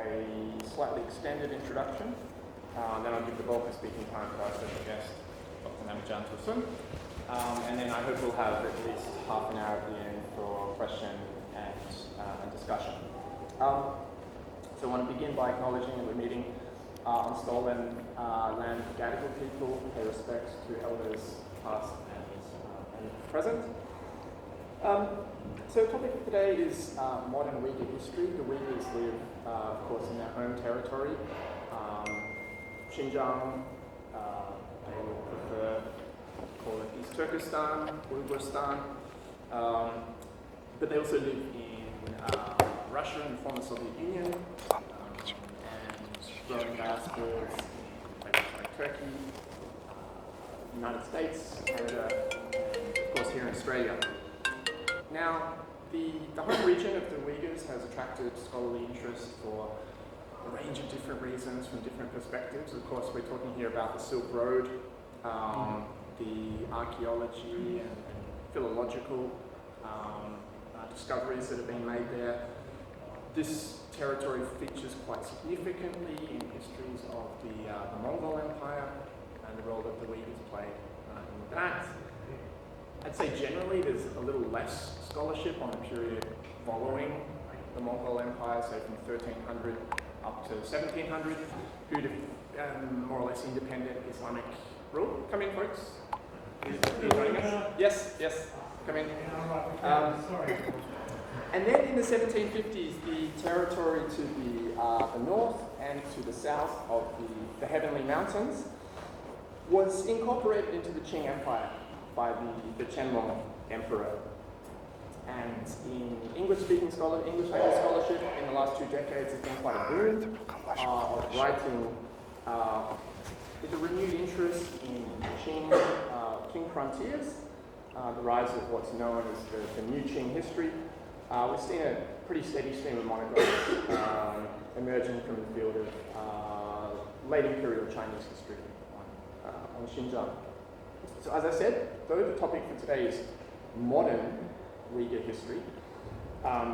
a slightly extended introduction. Then I'll give the bulk of speaking time to our special guest, Dr. Namajan Tosun. And then I hope we'll have at least half an hour at the end for question and discussion. So I want to begin by acknowledging that we're meeting on stolen land of Gadigal people, pay respects to elders past and present. So the topic for today is modern Uyghur history. The Uyghurs live, of course, in their home territory. Xinjiang, they will prefer to call it East Turkistan, Uyghurstan. But they also live in Russia and the former Soviet Union, and growing diasporas in places like Turkey, United States, Canada, and of course here in Australia. Now, the home region of the Uyghurs has attracted scholarly interest for a range of different reasons from different perspectives. Of course, we're talking here about the Silk Road, the archaeology and philological discoveries that have been made there. This territory features quite significantly in histories of the Mongol Empire and the role that the Uyghurs played in that. I'd say generally there's a little less scholarship on the period following the Mongol Empire, say from 1300 up to 1700, who more or less independent Islamic rule. Come in, folks. Are you joining us? Yes, come in. And then in the 1750s, the territory to the north and to the south of the Heavenly Mountains was incorporated into the Qing Empire by the Qianlong Emperor. And in English-speaking English language scholarship in the last 2 decades has been quite a boom of writing with a renewed interest in Qing frontiers, the rise of what's known as the New Qing history. We've seen a pretty steady stream of monographs emerging from the field of late imperial Chinese history on Xinjiang. So as I said, though the topic for today is modern Uyghur history,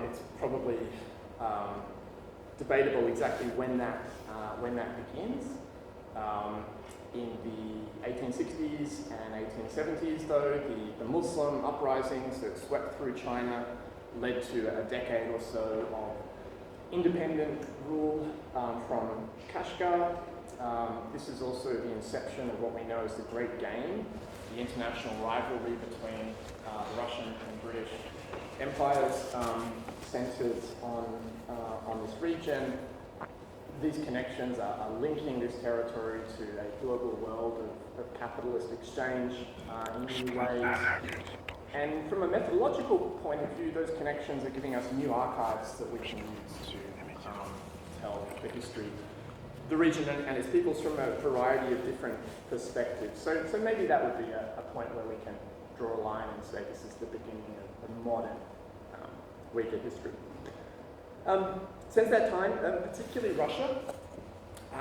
it's probably debatable exactly when that begins. In the 1860s and 1870s, though, the Muslim uprisings that swept through China led to a decade or so of independent rule from Kashgar. This is also the inception of what we know as the Great Game, the international rivalry between the Russian and British empires centered on this region. These connections are linking this territory to a global world of capitalist exchange in new ways. And from a methodological point of view, those connections are giving us new archives that we can use to tell the history of the region and its peoples from a variety of different perspectives. So maybe that would be a point where we can draw a line and say this is the beginning of modern Uyghur history. Since that time, particularly Russia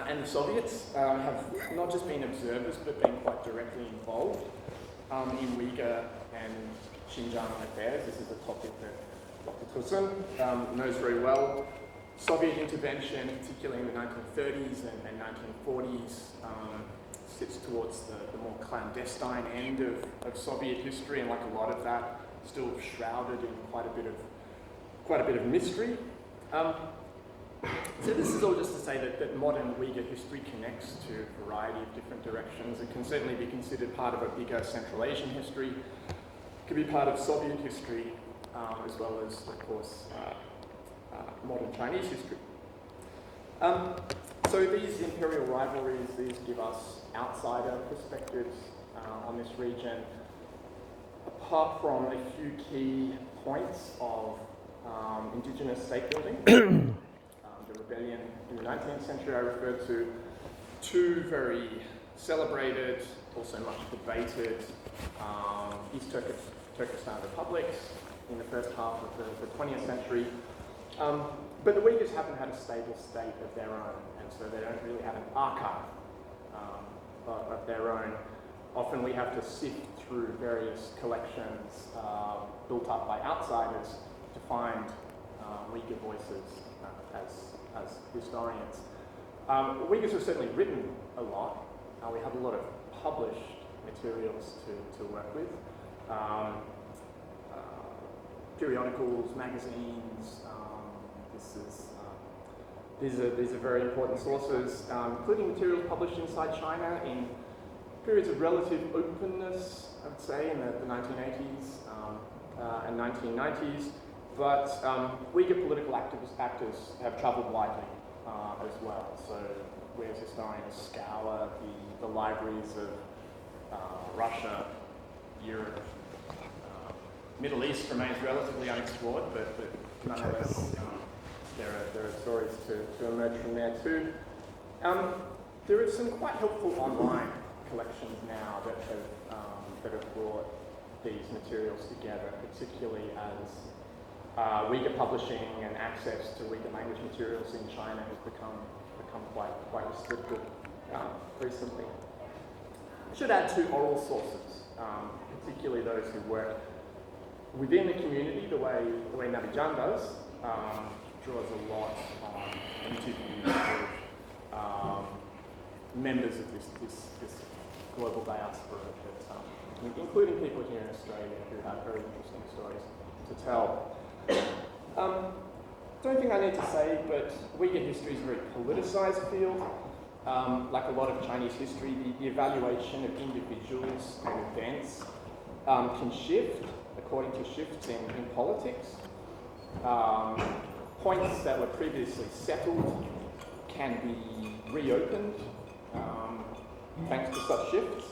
and the Soviets have not just been observers but been quite directly involved in Uyghur and Xinjiang affairs. This is a topic that Dr. Tosun knows very well. Soviet intervention, particularly in the 1930s and 1940s, sits towards the more clandestine end of Soviet history, and like a lot of that, still shrouded in quite a bit of mystery. So this is all just to say that modern Uyghur history connects to a variety of different directions. It can certainly be considered part of a bigger Central Asian history. It could be part of Soviet history, as well as, of course, modern Chinese history. So these imperial rivalries, these give us outsider perspectives on this region. Apart from a few key points of indigenous state building, the rebellion in the 19th century I referred to, 2 very celebrated, also much debated East Turkistan republics in the first half of the 20th century. But the Uyghurs haven't had a stable state of their own, and so they don't really have an archive of their own. Often we have to sift through various collections built up by outsiders to find Uyghur voices as historians. Uyghurs have certainly written a lot. We have a lot of published materials to work with. Periodicals, magazines, these are very important sources, including materials published inside China in periods of relative openness, I would say, in the 1980s and 1990s. But Uyghur political actors have travelled widely as well. So we as historians scour the libraries of Russia, Europe. Middle East remains relatively unexplored, but nonetheless, there are stories to emerge from there too. There are some quite helpful online collections now that have brought these materials together, particularly as Uyghur publishing and access to Uyghur language materials in China has become quite restricted recently. I should add two oral sources, particularly those who work within the community, the way Nabijan does, draws a lot on interviews with members of this global diaspora, including people here in Australia who have very interesting stories to tell. Don't think I need to say, but Uyghur history is a very politicized field. Like a lot of Chinese history, the evaluation of individuals and events can shift according to shifts in politics. Points that were previously settled can be reopened thanks to such shifts.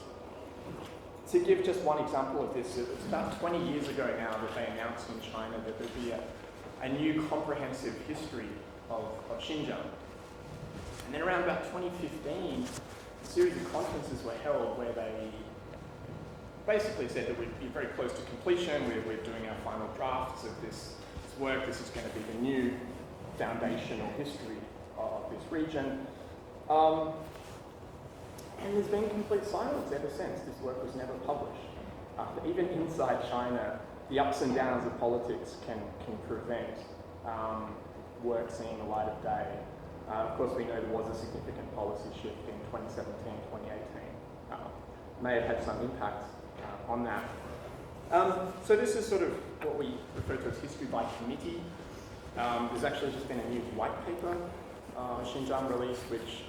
To give just one example of this, it's about 20 years ago now that they announced in China that there'd be a new comprehensive history of Xinjiang. And then around about 2015, a series of conferences were held where they basically said that we'd be very close to completion, we're doing our final drafts of this work, this is going to be the new foundational history of this region. And there's been complete silence ever since. This work was never published. Even inside China, the ups and downs of politics can prevent work seeing the light of day. Of course, we know there was a significant policy shift in 2017, 2018. May have had some impact on that. So this is sort of what we refer to as history by committee. There's actually just been a new white paper, Xinjiang released, which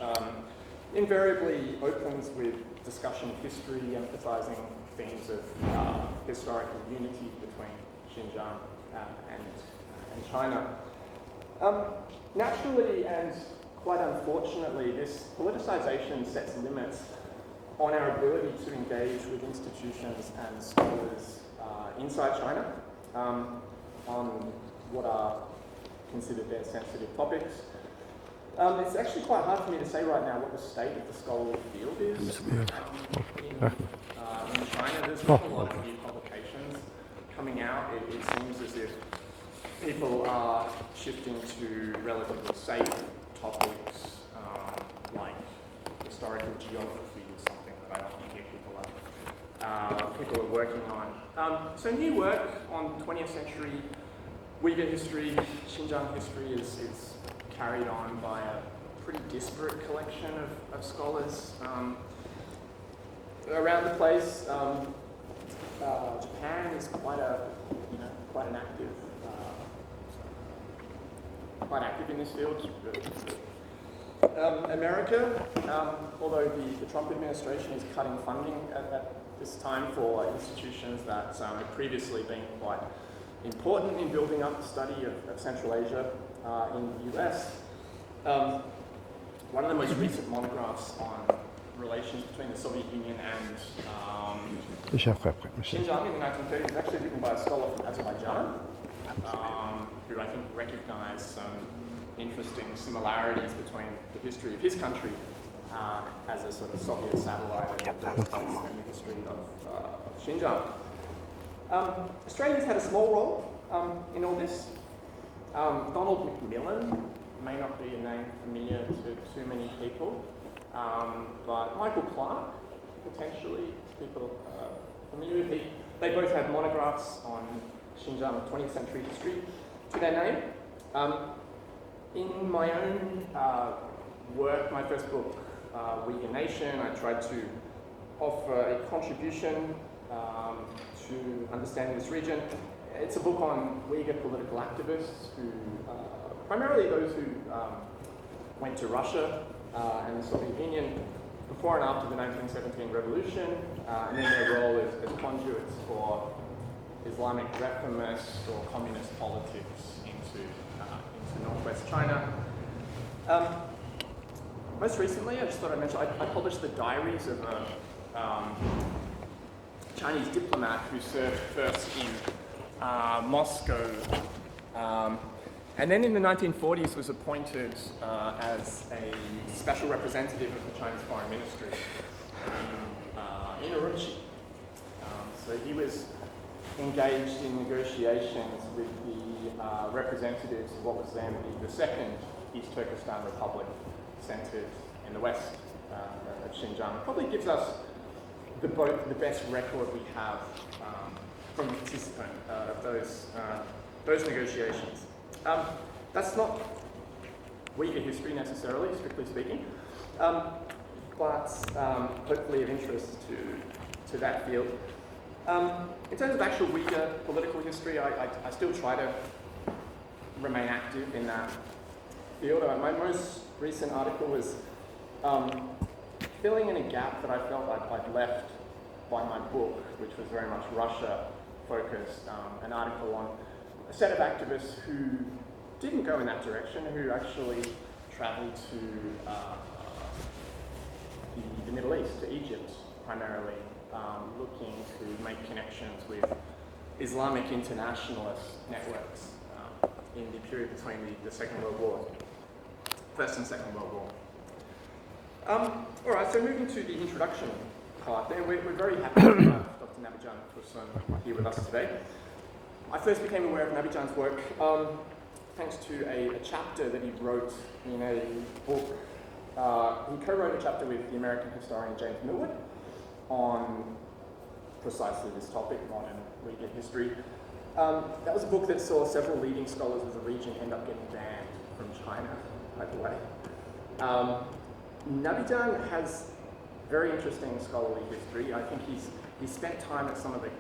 invariably opens with discussion of history, emphasizing themes of historical unity between Xinjiang and China. Naturally and quite unfortunately, this politicization sets limits on our ability to engage with institutions and scholars inside China on what are considered their sensitive topics. It's actually quite hard for me to say right now what the state of the scholarly field is. In China, there's not a lot of new publications coming out. It seems as if people are shifting to relatively safe topics like historical geography is something that I often hear people are working on. So new work on 20th century Uyghur history, Xinjiang history is carried on by a pretty disparate collection of scholars around the place. Japan is quite active in this field. America, although the Trump administration is cutting funding at this time for institutions that have previously been quite important in building up the study of Central Asia in the US. One of the most recent monographs on relations between the Soviet Union and Xinjiang in the 1930s was actually written by a scholar from Azerbaijan, who I think recognized some interesting similarities between the history of his country as a sort of Soviet satellite and the history of Xinjiang. Australia's had a small role in all this. Donald McMillan may not be a name familiar to too many people, but Michael Clark, potentially, people familiar with. They both have monographs on Xinjiang 20th century history to their name. In my own work, my first book, Uyghur Nation, I tried to offer a contribution to understanding this region. It's a book on Uyghur political activists who, primarily those who went to Russia and the Soviet Union before and after the 1917 revolution, and then their role as conduits for Islamic reformist or communist politics into northwest China. Most recently, I just thought I'd mention, I published the diaries of a Chinese diplomat who served first in Moscow, and then in the 1940s was appointed as a special representative of the Chinese Foreign Ministry in Urumqi. So he was engaged in negotiations with the representatives of what was then the second East Turkestan Republic, centered in the west of Xinjiang. Probably gives us the best record we have from a participant of those negotiations. That's not Uyghur history necessarily, strictly speaking, but hopefully of interest to that field. In terms of actual Uyghur political history, I still try to remain active in that field. My most recent article was filling in a gap that I felt like I'd left by my book, which was very much Russia-focused, an article on a set of activists who didn't go in that direction, who actually traveled to the Middle East, to Egypt primarily, looking to make connections with Islamic internationalist networks in the period between the Second World War, First and Second World War. All right, so moving to the introduction part there, we're very happy to have Dr. Nabijan Tursun here with us today. I first became aware of Nabijan's work thanks to a chapter that he wrote in a book. He co-wrote a chapter with the American historian James Millward on precisely this topic, modern Uyghur history. That was a book that saw several leading scholars of the region end up getting banned from China, by the way. Nabijan has very interesting scholarly history. I think he's spent time at some of the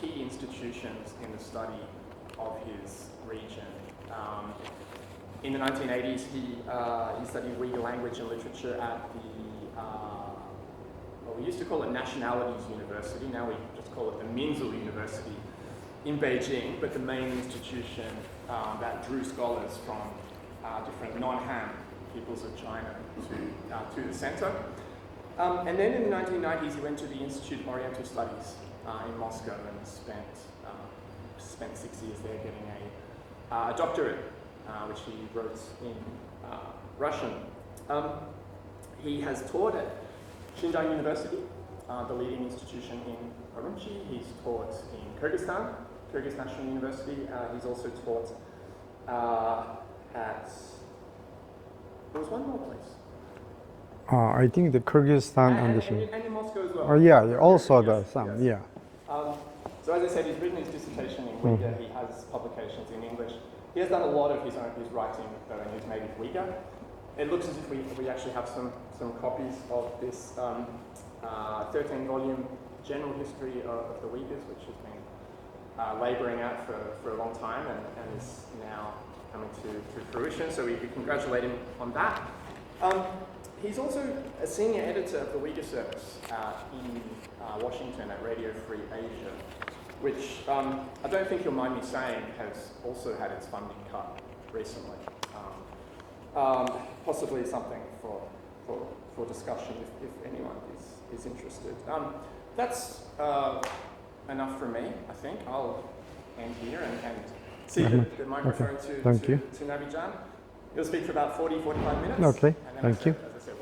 key institutions in the study of his region. In the 1980s, he studied Uyghur language and literature at the, we used to call it Nationalities University, now we just call it the Minzu University in Beijing, but the main institution that drew scholars from different non-Han peoples of China to the center. And then in the 1990s, he went to the Institute of Oriental Studies in Moscow and spent 6 years there getting a doctorate, which he wrote in Russian. He has taught at Xinjiang University, the leading institution in Urumqi. He's taught in Kyrgyzstan, Kyrgyz National University. He's also taught at, there was one more place. I think the Kyrgyzstan and in Moscow as well. Oh yeah, also yes, some, yes. yeah. So as I said, he's written his dissertation in Uyghur. He has publications in English. He has done a lot of his writing though in his native Uyghur. It looks as if we actually have some copies of this 13-volume general history of the Uyghurs, which has been labouring at for a long time and is now coming to fruition. So we congratulate him on that. He's also a senior editor of the Uyghur service in Washington at Radio Free Asia, which I don't think you'll mind me saying has also had its funding cut recently. Possibly something for discussion if anyone is interested. That's enough from me, I think. I'll end here and see the microphone to Nabijan. He'll speak for about 40-45 minutes. Okay, and then thank you. As I said,